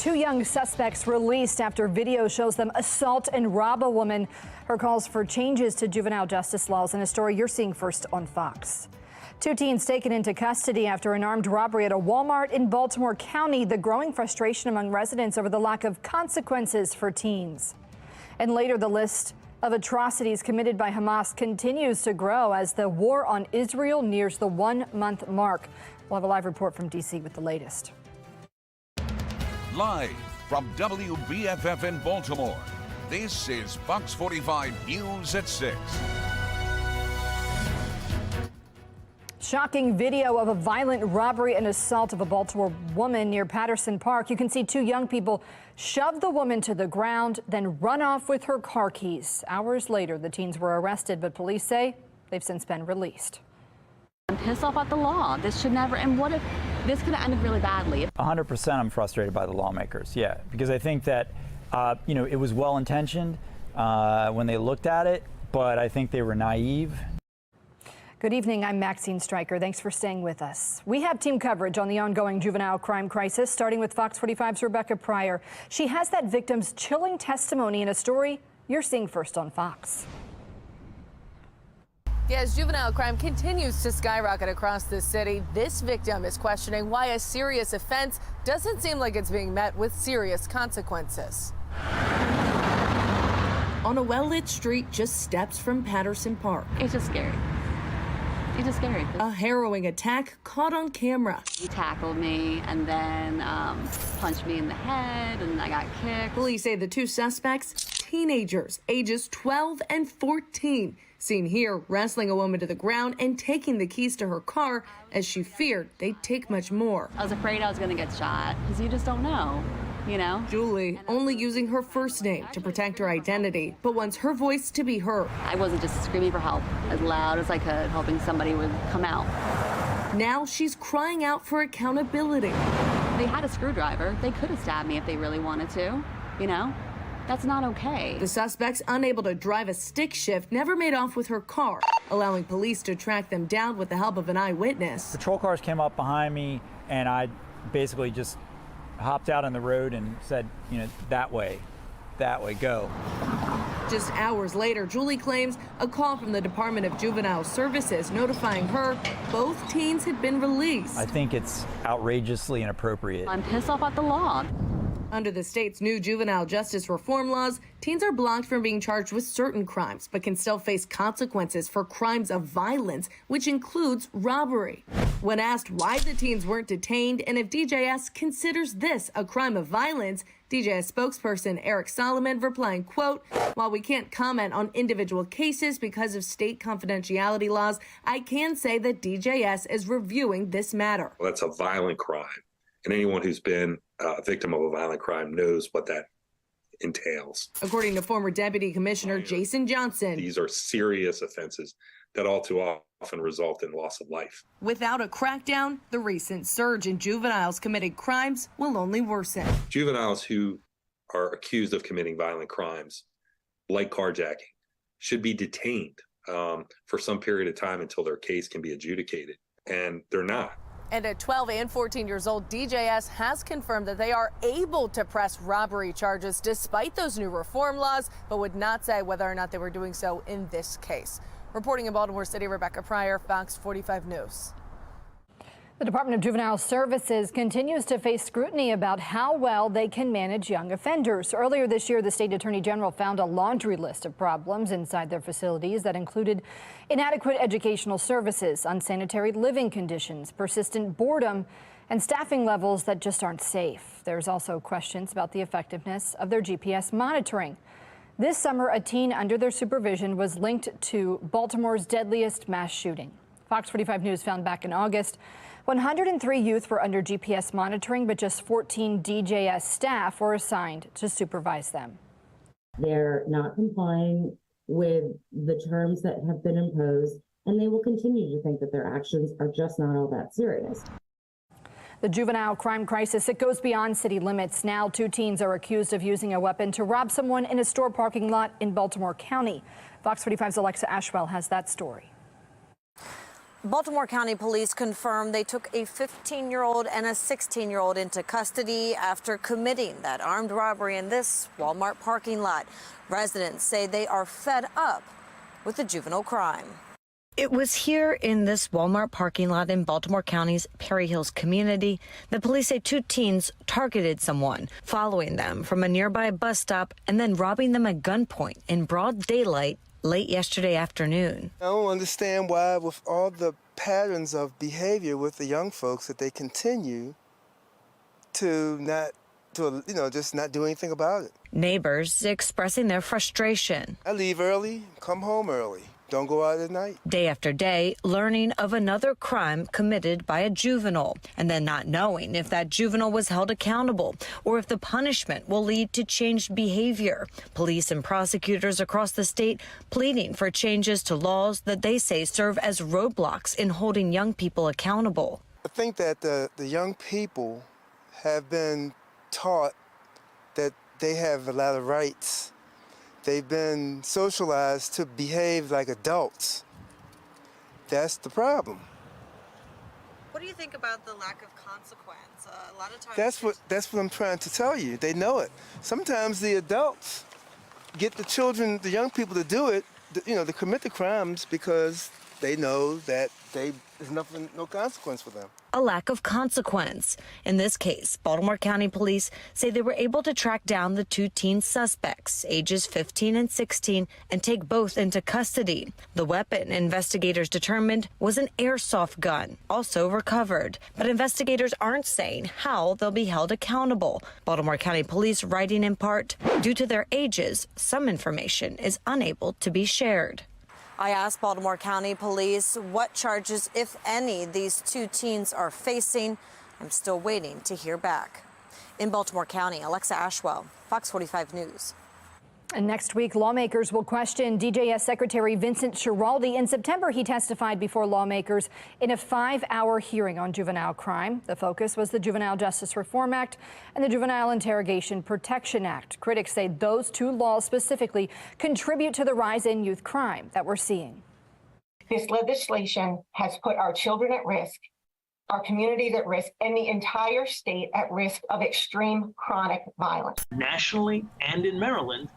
Two young suspects released after video shows them assault and rob a woman. Her calls for changes to juvenile justice laws in a story you're seeing first on Fox. Two teens taken into custody after an armed robbery at a Walmart in Baltimore County. The growing frustration among residents over the lack of consequences for teens. And later, the list of atrocities committed by Hamas continues to grow as the war on Israel nears the 1-month mark. We'll have a live report from D.C. with the latest. Live from WBFF in Baltimore, this is Fox 45 News at 6. Shocking video of a violent robbery and assault of a Baltimore woman near Patterson Park. You can see two young people shove the woman to the ground, then run off with her car keys. Hours later, the teens were arrested, but police say they've since been released. I'm pissed off at the law. This should never, and what if this could have ended really badly? 100% I'm frustrated by the lawmakers, yeah, because I think that, it was well-intentioned when they looked at it, but I think they were naive. Good evening, I'm Maxine Stryker. Thanks for staying with us. We have team coverage on the ongoing juvenile crime crisis, starting with Fox 45's Rebecca Pryor. She has that victim's chilling testimony in a story you're seeing first on Fox. Yes, juvenile crime continues to skyrocket across the city. This victim is questioning why a serious offense doesn't seem like it's being met with serious consequences. On a well-lit street just steps from Patterson Park. It's just scary. It's just scary. A harrowing attack caught on camera. He tackled me and then punched me in the head, and I got kicked. Police say the two suspects, teenagers, ages 12 and 14, seen here wrestling a woman to the ground and taking the keys to her car as she feared they'd take much more. I was afraid I was going to get shot because you just don't know, Julie only using her first name to protect her identity, but wants her voice to be heard. I wasn't just screaming for help as loud as I could, hoping somebody would come out. Now she's crying out for accountability. They had a screwdriver. They could have stabbed me if they really wanted to, That's not okay. The suspects, unable to drive a stick shift, never made off with her car, allowing police to track them down with the help of an eyewitness. Patrol cars came up behind me, and I basically just hopped out on the road and said, that way, go. Just hours later, Julie claims a call from the Department of Juvenile Services notifying her both teens had been released. I think it's outrageously inappropriate. I'm pissed off at the law. Under the state's new juvenile justice reform laws, teens are blocked from being charged with certain crimes, but can still face consequences for crimes of violence, which includes robbery. When asked why the teens weren't detained and if DJS considers this a crime of violence, DJS spokesperson Eric Solomon replying, quote, "While we can't comment on individual cases because of state confidentiality laws, I can say that DJS is reviewing this matter." Well, that's a violent crime. And anyone who's been a victim of a violent crime knows what that entails. According to former Deputy Commissioner Jason Johnson, these are serious offenses that all too often result in loss of life. Without a crackdown, the recent surge in juveniles committing crimes will only worsen. Juveniles who are accused of committing violent crimes, like carjacking, should be detained for some period of time until their case can be adjudicated. And they're not. And at 12 and 14 years old, DJS has confirmed that they are able to press robbery charges despite those new reform laws, but would not say whether or not they were doing so in this case. Reporting in Baltimore City, Rebecca Pryor, Fox 45 News. The Department of Juvenile Services continues to face scrutiny about how well they can manage young offenders. Earlier this year, the state attorney general found a laundry list of problems inside their facilities that included inadequate educational services, unsanitary living conditions, persistent boredom, and staffing levels that just aren't safe. There's also questions about the effectiveness of their GPS monitoring. This summer, a teen under their supervision was linked to Baltimore's deadliest mass shooting. Fox 45 News found back in August 103 youth were under GPS monitoring, but just 14 DJS staff were assigned to supervise them. They're not complying with the terms that have been imposed, and they will continue to think that their actions are just not all that serious. The juvenile crime crisis, it goes beyond city limits. Now, two teens are accused of using a weapon to rob someone in a store parking lot in Baltimore County. Fox 45's Alexa Ashwell has that story. Baltimore County Police confirmed they took a 15-year-old and a 16-year-old into custody after committing that armed robbery in this Walmart parking lot. Residents say they are fed up with the juvenile crime. It was here in this Walmart parking lot in Baltimore County's Perry Hills community that police say two teens targeted someone, following them from a nearby bus stop and then robbing them at gunpoint in broad daylight late yesterday afternoon. I don't understand why, with all the patterns of behavior with the young folks, that they continue to just not do anything about it. Neighbors expressing their frustration. I leave early, come home early. Don't go out at night. Day after day, learning of another crime committed by a juvenile, and then not knowing if that juvenile was held accountable or if the punishment will lead to changed behavior. Police and prosecutors across the state pleading for changes to laws that they say serve as roadblocks in holding young people accountable. I think that the young people have been taught that they have a lot of rights. They've been socialized to behave like adults. That's the problem. What do you think about the lack of consequence? A lot of times That's what I'm trying to tell you. They know it. Sometimes the adults get the young people to do it, to commit the crimes because they know that there's no consequence for them. A lack of consequence. In this case, Baltimore County Police say they were able to track down the two teen suspects, ages 15 and 16, and take both into custody. The weapon investigators determined was an airsoft gun, also recovered. But investigators aren't saying how they'll be held accountable. Baltimore County Police writing in part, due to their ages, some information is unable to be shared. I asked Baltimore County Police what charges, if any, these two teens are facing. I'm still waiting to hear back. In Baltimore County, Alexa Ashwell, Fox 45 News. And next week, lawmakers will question DJS Secretary Vincent Schiraldi. In September, he testified before lawmakers in a 5-hour hearing on juvenile crime. The focus was the Juvenile Justice Reform Act and the Juvenile Interrogation Protection Act. Critics say those two laws specifically contribute to the rise in youth crime that we're seeing. This legislation has put our children at risk, our communities at risk, and the entire state at risk of extreme chronic violence. Nationally and in Maryland,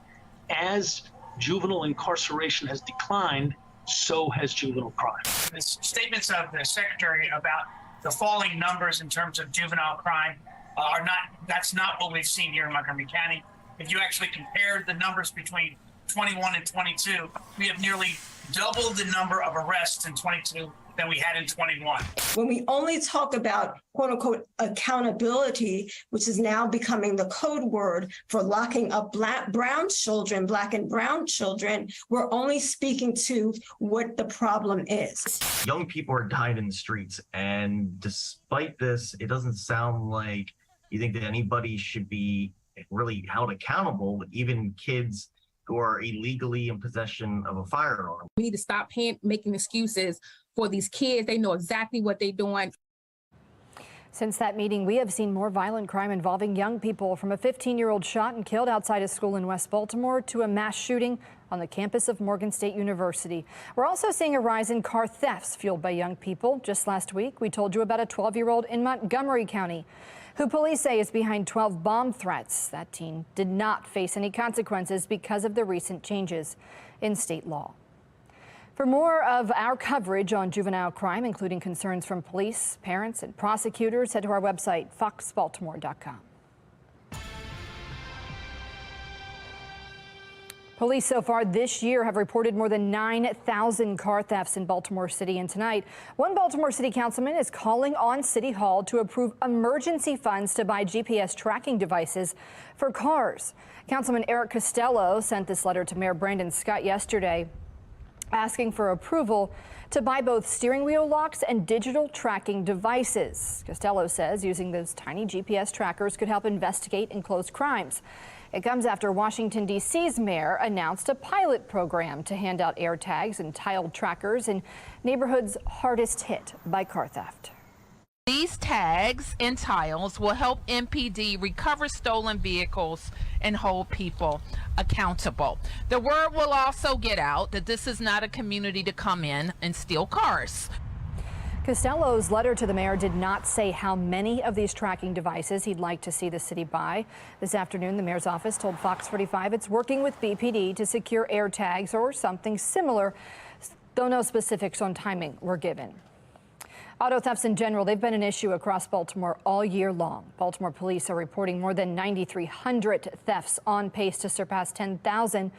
as juvenile incarceration has declined, so has juvenile crime. The statements of the secretary about the falling numbers in terms of juvenile crime that's not what we've seen here in Montgomery County. If you actually compare the numbers between 21 and 22, we have nearly doubled the number of arrests in 22 than we had in 21. When we only talk about quote unquote accountability, which is now becoming the code word for locking up black and brown children, we're only speaking to what the problem is. Young people are dying in the streets, and despite this, it doesn't sound like you think that anybody should be really held accountable, even kids who are illegally in possession of a firearm. We need to stop making excuses for these kids. They know exactly what they're doing. Since that meeting, we have seen more violent crime involving young people, from a 15-year-old shot and killed outside a school in West Baltimore to a mass shooting on the campus of Morgan State University. We're also seeing a rise in car thefts fueled by young people. Just last week, we told you about a 12-year-old in Montgomery County who police say is behind 12 bomb threats. That teen did not face any consequences because of the recent changes in state law. For more of our coverage on juvenile crime, including concerns from police, parents, and prosecutors, head to our website, foxbaltimore.com. Police so far this year have reported more than 9,000 car thefts in Baltimore City. And tonight, one Baltimore City councilman is calling on City Hall to approve emergency funds to buy GPS tracking devices for cars. Councilman Eric Costello sent this letter to Mayor Brandon Scott yesterday, asking for approval to buy both steering wheel locks and digital tracking devices. Costello says using those tiny GPS trackers could help investigate and close crimes. It comes after Washington, D.C.'s mayor announced a pilot program to hand out AirTags and tiled trackers in neighborhoods hardest hit by car theft. These tags and tiles will help MPD recover stolen vehicles and hold people accountable. The word will also get out that this is not a community to come in and steal cars. Costello's letter to the mayor did not say how many of these tracking devices he'd like to see the city buy. This afternoon, the mayor's office told Fox 45 it's working with BPD to secure AirTags or something similar, though no specifics on timing were given. Auto thefts in general, they've been an issue across Baltimore all year long. Baltimore police are reporting more than 9,300 thefts, on pace to surpass 10,000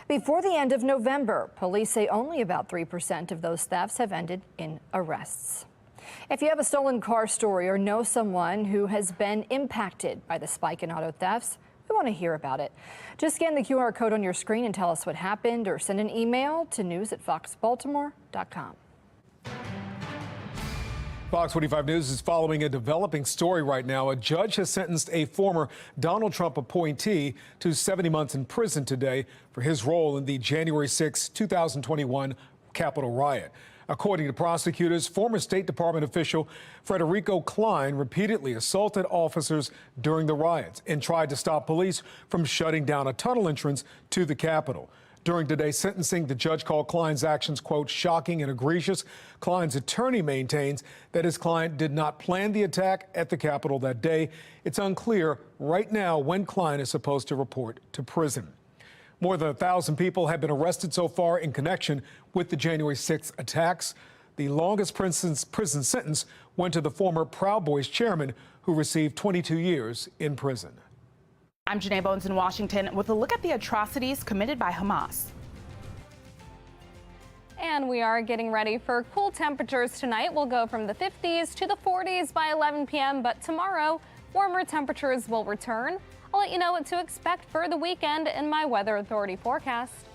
before the end of November. Police say only about 3% of those thefts have ended in arrests. If you have a stolen car story or know someone who has been impacted by the spike in auto thefts, we want to hear about it. Just scan the QR code on your screen and tell us what happened, or send an email to news@foxbaltimore.com. Fox 45 News is following a developing story right now. A judge has sentenced a former Donald Trump appointee to 70 months in prison today for his role in the January 6, 2021 Capitol riot. According to prosecutors, former State Department official Frederico Klein repeatedly assaulted officers during the riots and tried to stop police from shutting down a tunnel entrance to the Capitol. During today's sentencing, the judge called Klein's actions, quote, shocking and egregious. Klein's attorney maintains that his client did not plan the attack at the Capitol that day. It's unclear right now when Klein is supposed to report to prison. More than 1,000 people have been arrested so far in connection with the January 6th attacks. The longest prison sentence went to the former Proud Boys chairman, who received 22 years in prison. I'm Janae Bones in Washington with a look at the atrocities committed by Hamas. And we are getting ready for cool temperatures tonight. We'll go from the 50s to the 40s by 11 p.m. But tomorrow, warmer temperatures will return. I'll let you know what to expect for the weekend in my Weather Authority forecast.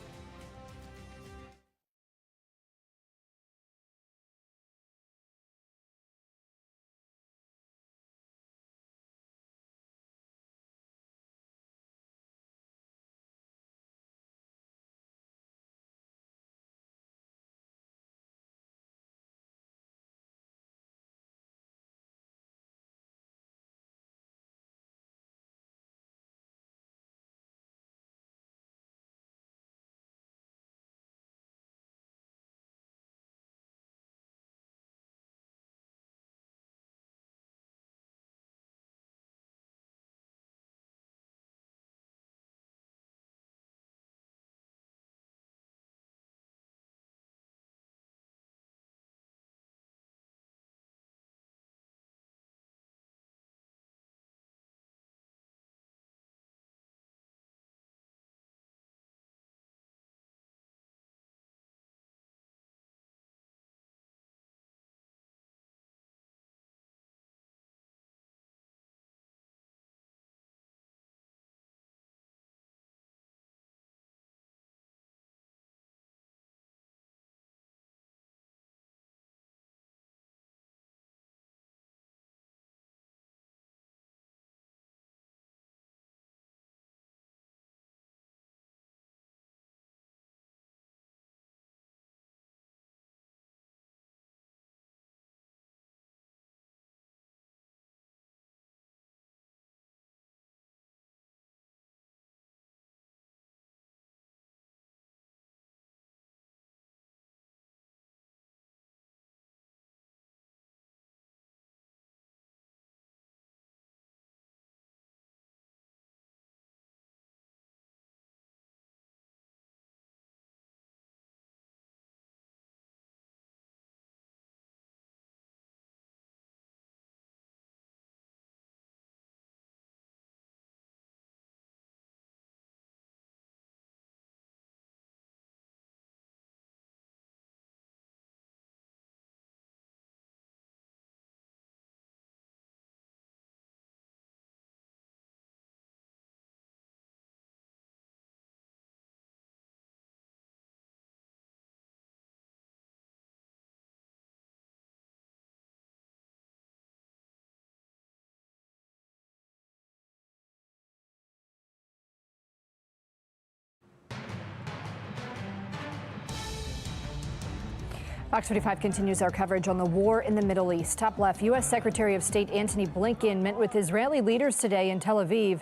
Fox 45 continues our coverage on the war in the Middle East. Top left, U.S. Secretary of State Antony Blinken met with Israeli leaders today in Tel Aviv.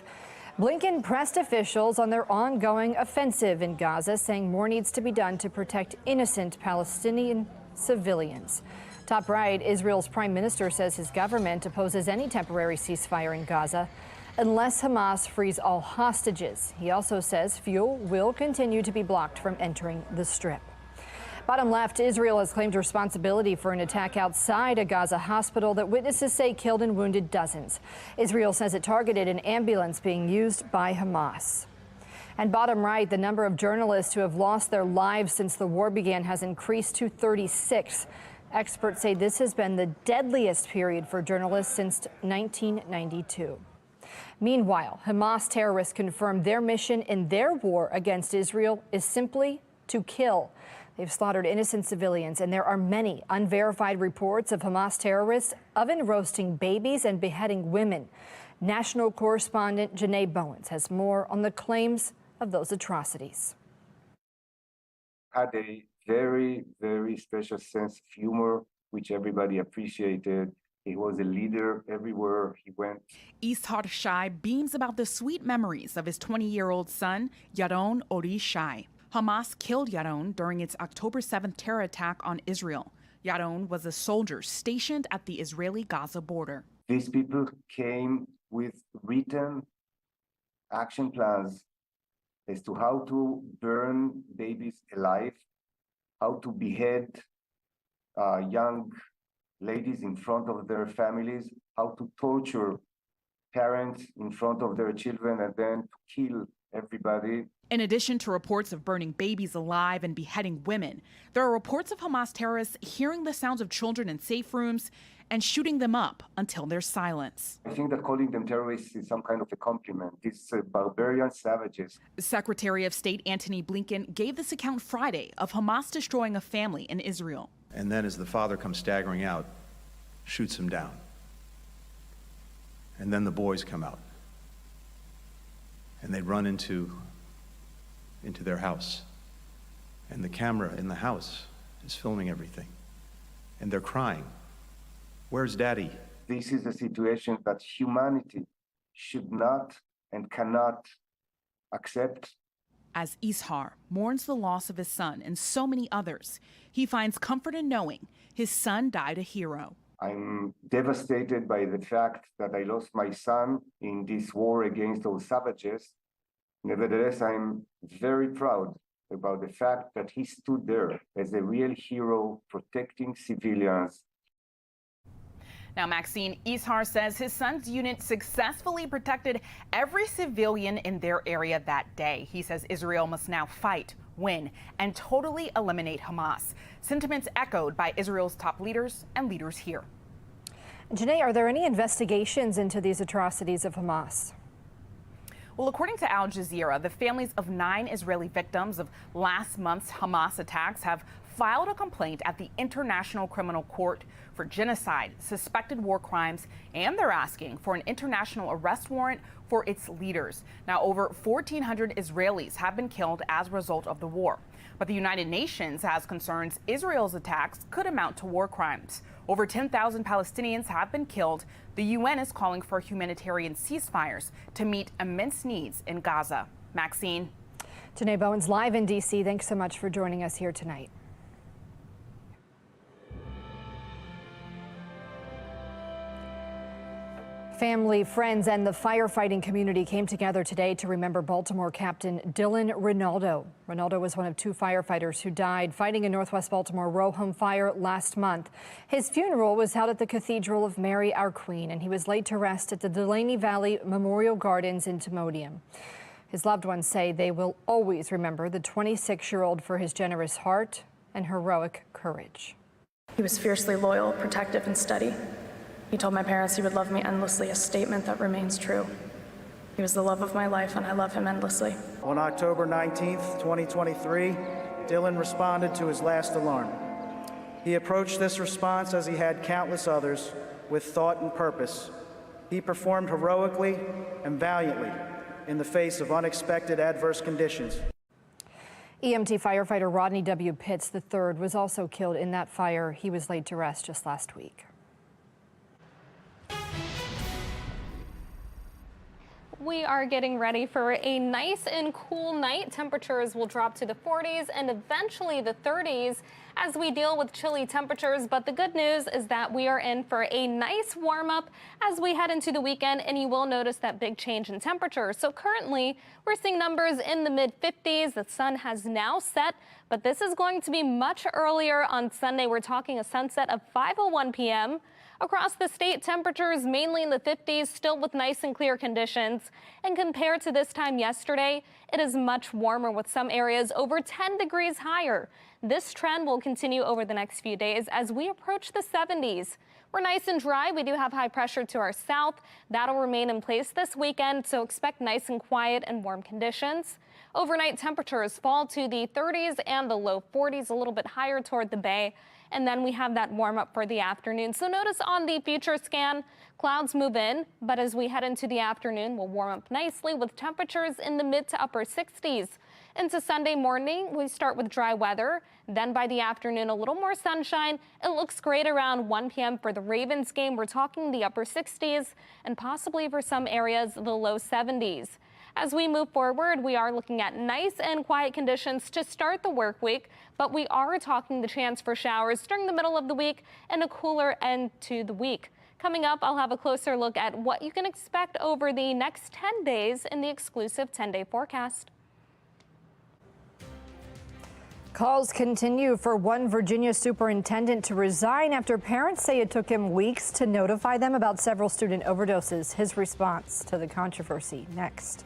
Blinken pressed officials on their ongoing offensive in Gaza, saying more needs to be done to protect innocent Palestinian civilians. Top right, Israel's prime minister says his government opposes any temporary ceasefire in Gaza unless Hamas frees all hostages. He also says fuel will continue to be blocked from entering the Strip. Bottom left, Israel has claimed responsibility for an attack outside a Gaza hospital that witnesses say killed and wounded dozens. Israel says it targeted an ambulance being used by Hamas. And bottom right, the number of journalists who have lost their lives since the war began has increased to 36. Experts say this has been the deadliest period for journalists since 1992. Meanwhile, Hamas terrorists confirmed their mission in their war against Israel is simply to kill. They've slaughtered innocent civilians, and there are many unverified reports of Hamas terrorists oven roasting babies and beheading women. National correspondent Janae Bowens has more on the claims of those atrocities. Had a very, very special sense of humor, which everybody appreciated. He was a leader everywhere he went. Ishar Shai beams about the sweet memories of his 20-year-old son, Yaron Ori Shai. Hamas killed Yaron during its October 7th terror attack on Israel. Yaron was a soldier stationed at the Israeli-Gaza border. These people came with written action plans as to how to burn babies alive, how to behead young ladies in front of their families, how to torture parents in front of their children, and then to kill everybody. In addition to reports of burning babies alive and beheading women, there are reports of Hamas terrorists hearing the sounds of children in safe rooms and shooting them up until there's silence. I think that calling them terrorists is some kind of a compliment. These barbarian savages. Secretary of State Antony Blinken gave this account Friday of Hamas destroying a family in Israel. And then as the father comes staggering out, shoots him down. And then the boys come out. And they run into their house. And the camera in the house is filming everything. And they're crying. Where's Daddy? This is a situation that humanity should not and cannot accept. As Ishar mourns the loss of his son and so many others, he finds comfort in knowing his son died a hero. I'm devastated by the fact that I lost my son in this war against those savages. Nevertheless, I'm very proud about the fact that he stood there as a real hero protecting civilians. Now, Maxine, Ishar says his son's unit successfully protected every civilian in their area that day. He says Israel must now fight, win, and totally eliminate Hamas. Sentiments echoed by Israel's top leaders and leaders here. Janae, are there any investigations into these atrocities of Hamas? Well, according to Al Jazeera, the families of 9 Israeli victims of last month's Hamas attacks have filed a complaint at the International Criminal Court for genocide, suspected war crimes, and they're asking for an international arrest warrant for its leaders. Now, over 1,400 Israelis have been killed as a result of the war. But the United Nations has concerns Israel's attacks could amount to war crimes. Over 10,000 Palestinians have been killed. The UN is calling for humanitarian ceasefires to meet immense needs in Gaza. Maxine. Janae Bowens live in D.C. Thanks so much for joining us here tonight. Family, friends, and the firefighting community came together today to remember Baltimore Captain Dylan Rinaldo. Rinaldo was one of 2 firefighters who died fighting a Northwest Baltimore row home fire last month. His funeral was held at the Cathedral of Mary Our Queen, and he was laid to rest at the Delaney Valley Memorial Gardens in Timonium. His loved ones say they will always remember the 26-year-old for his generous heart and heroic courage. He was fiercely loyal, protective, and steady. He told my parents he would love me endlessly, a statement that remains true. He was the love of my life, and I love him endlessly. On October 19th, 2023, Dylan responded to his last alarm. He approached this response, as he had countless others, with thought and purpose. He performed heroically and valiantly in the face of unexpected adverse conditions. EMT firefighter Rodney W. Pitts III was also killed in that fire. He was laid to rest just last week. We are getting ready for a nice and cool night. Temperatures will drop to the 40s and eventually the 30s as we deal with chilly temperatures. But the good news is that we are in for a nice warm up as we head into the weekend, and you will notice that big change in temperature. So currently we're seeing numbers in the mid 50s. The sun has now set, but this is going to be much earlier on Sunday. We're talking a sunset of 5:01 p.m. Across the state, temperatures mainly in the 50s, still with nice and clear conditions. And compared to this time yesterday, it is much warmer with some areas over 10 degrees higher. This trend will continue over the next few days as we approach the 70s. We're nice and dry. We do have high pressure to our south. That'll remain in place this weekend, so expect nice and quiet and warm conditions. Overnight temperatures fall to the 30s and the low 40s, a little bit higher toward the bay. And then we have that warm up for the afternoon. So notice on the future scan, clouds move in, but as we head into the afternoon, we'll warm up nicely with temperatures in the mid to upper 60s. Into Sunday morning, we start with dry weather. Then by the afternoon, a little more sunshine. It looks great around 1 p.m. for the Ravens game. We're talking the upper 60s and possibly for some areas, the low 70s. As we move forward, we are looking at nice and quiet conditions to start the work week, but we are talking the chance for showers during the middle of the week and a cooler end to the week. Coming up, I'll have a closer look at what you can expect over the next 10 days in the exclusive 10-day forecast. Calls continue for one Virginia superintendent to resign after parents say it took him weeks to notify them about several student overdoses. His response to the controversy next.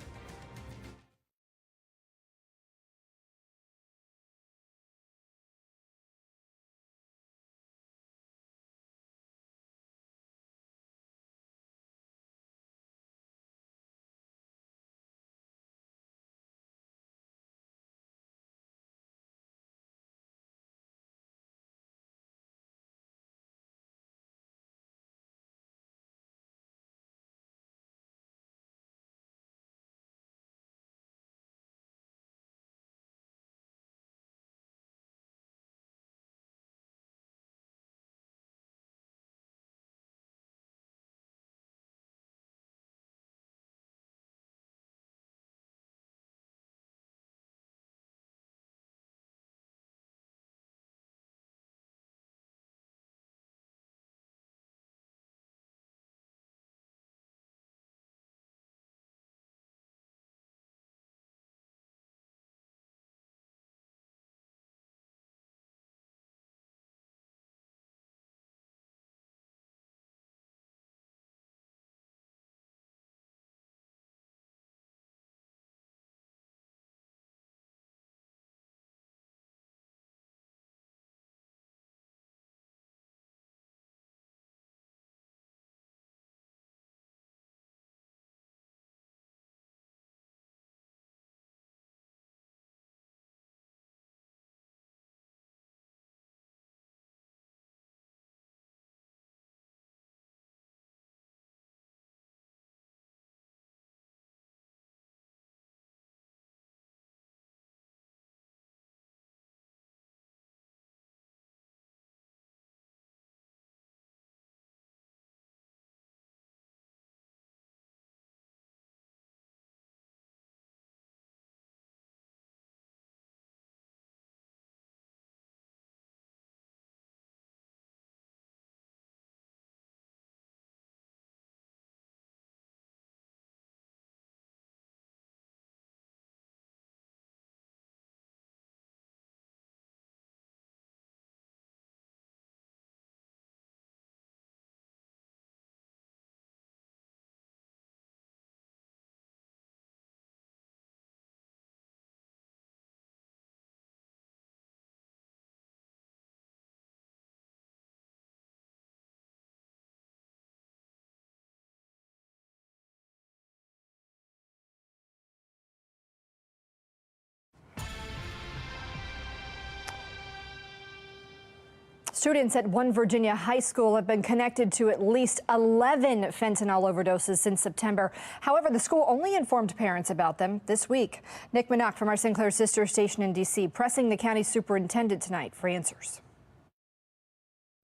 Students at one Virginia high school have been connected to at least 11 fentanyl overdoses since September. However, the school only informed parents about them this week. Nick Minock from our Sinclair sister station in D.C. pressing the county superintendent tonight for answers.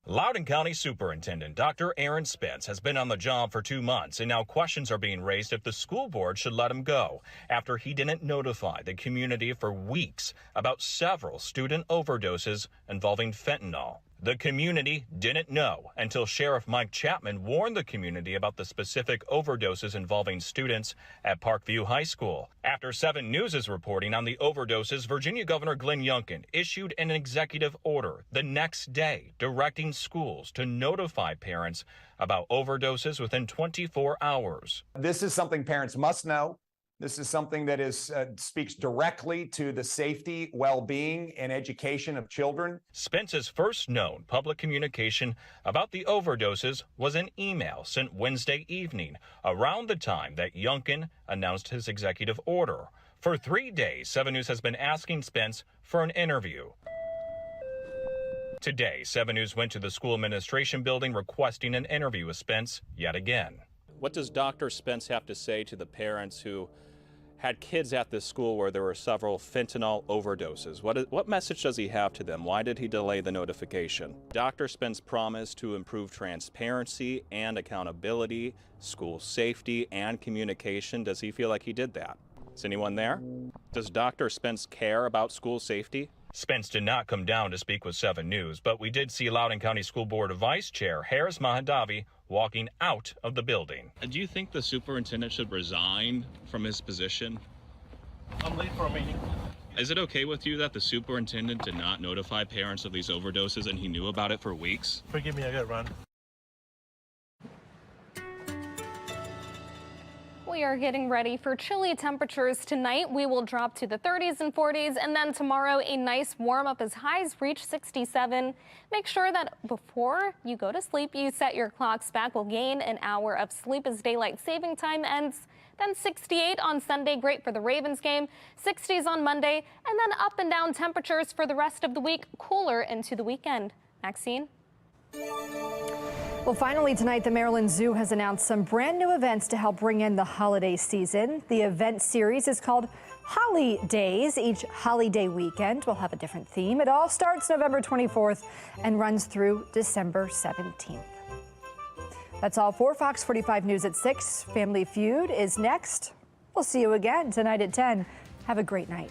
Loudoun County Superintendent Dr. Aaron Spence has been on the job for 2 months, and now questions are being raised if the school board should let him go after he didn't notify the community for weeks about several student overdoses involving fentanyl. The community didn't know until Sheriff Mike Chapman warned the community about the specific overdoses involving students at Parkview High School. After 7 News is reporting on the overdoses, Virginia Governor Glenn Youngkin issued an executive order the next day directing schools to notify parents about overdoses within 24 hours. This is something parents must know. This is something that speaks directly to the safety, well-being, and education of children. Spence's first known public communication about the overdoses was an email sent Wednesday evening, around the time that Youngkin announced his executive order. For 3 days, 7 News has been asking Spence for an interview. Today, 7 News went to the school administration building requesting an interview with Spence yet again. What does Dr. Spence have to say to the parents who had kids at this school where there were several fentanyl overdoses? What message does he have to them? Why did he delay the notification? Dr. Spence promised to improve transparency and accountability, school safety, and communication. Does he feel like he did that? Is anyone there? Does Dr. Spence care about school safety? Spence did not come down to speak with 7 News, but we did see Loudoun County School Board Vice Chair Harris Mahadavi walking out of the building. Do you think the superintendent should resign from his position? I'm late for a meeting. Is it okay with you that the superintendent did not notify parents of these overdoses and he knew about it for weeks? Forgive me, I gotta run. We are getting ready for chilly temperatures tonight. We will drop to the 30s and 40s, and then tomorrow a nice warm up as highs reach 67. Make sure that before you go to sleep, you set your clocks back. We'll gain an hour of sleep as daylight saving time ends. Then 68 on Sunday, great for the Ravens game. 60s on Monday, and then up and down temperatures for the rest of the week, cooler into the weekend. Maxine? Well, finally tonight, the Maryland Zoo has announced some brand new events to help bring in the holiday season. The event series is called Holly Days. Each holiday weekend will have a different theme. It all starts November 24th and runs through December 17th. That's all for Fox 45 News at 6. Family Feud is next. We'll see you again tonight at 10. Have a great night.